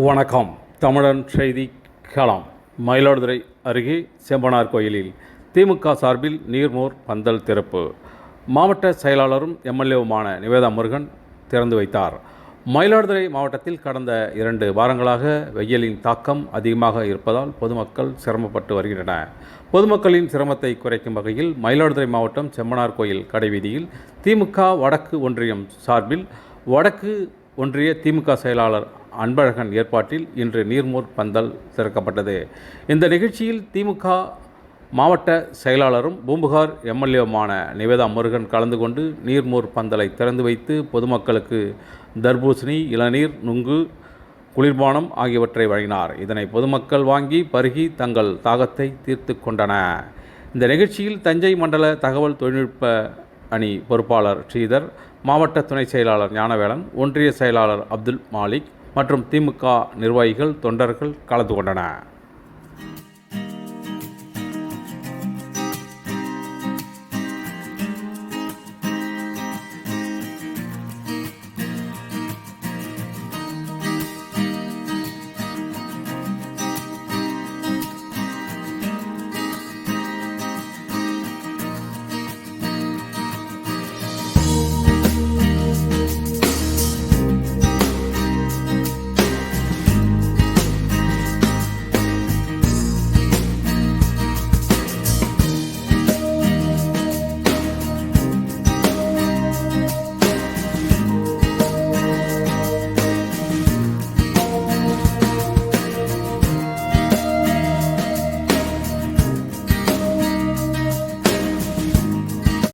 வணக்கம். தமிழன் செய்தி களம். மயிலாடுதுறை அருகே செம்பனார் கோயிலில் திமுக சார்பில் நீர்மோர் பந்தல் திறப்பு. மாவட்ட செயலாளரும் எம்எல்ஏவுமான நிவேதா முருகன் திறந்து வைத்தார். மயிலாடுதுறை மாவட்டத்தில் கடந்த 2 வாரங்களாக வெயிலின் தாக்கம் அதிகமாக இருப்பதால் பொதுமக்கள் சிரமப்பட்டு வருகின்றனர். பொதுமக்களின் சிரமத்தை குறைக்கும் வகையில் மயிலாடுதுறை மாவட்டம் செம்பனார் கோயில் கடைவீதியில் திமுக வடக்கு ஒன்றியம் சார்பில் வடக்கு ஒன்றிய திமுக செயலாளர் அன்பழகன் ஏற்பாட்டில் இன்று நீர்மோர் பந்தல் திறக்கப்பட்டது. இந்த நிகழ்ச்சியில் திமுக மாவட்ட செயலாளரும் பூம்புகார் எம்எல்ஏவுமான நிவேதா முருகன் கலந்து கொண்டு நீர்மோர் பந்தலை திறந்து வைத்து பொதுமக்களுக்கு தர்பூசணி, இளநீர், நுங்கு, குளிர்பானம் ஆகியவற்றை வழங்கினார். இதனை பொதுமக்கள் வாங்கி பருகி தங்கள் தாகத்தை தீர்த்து கொண்டனர். இந்த நிகழ்ச்சியில் தஞ்சை மண்டல தகவல் தொழில்நுட்ப அணி பொறுப்பாளர் ஸ்ரீதர், மாவட்ட துணை செயலாளர் ஞானவேலன், ஒன்றிய செயலாளர் அப்துல் மாலிக் மற்றும் திமுக நிர்வாகிகள், தொண்டர்கள் கலந்து கொண்டனர்.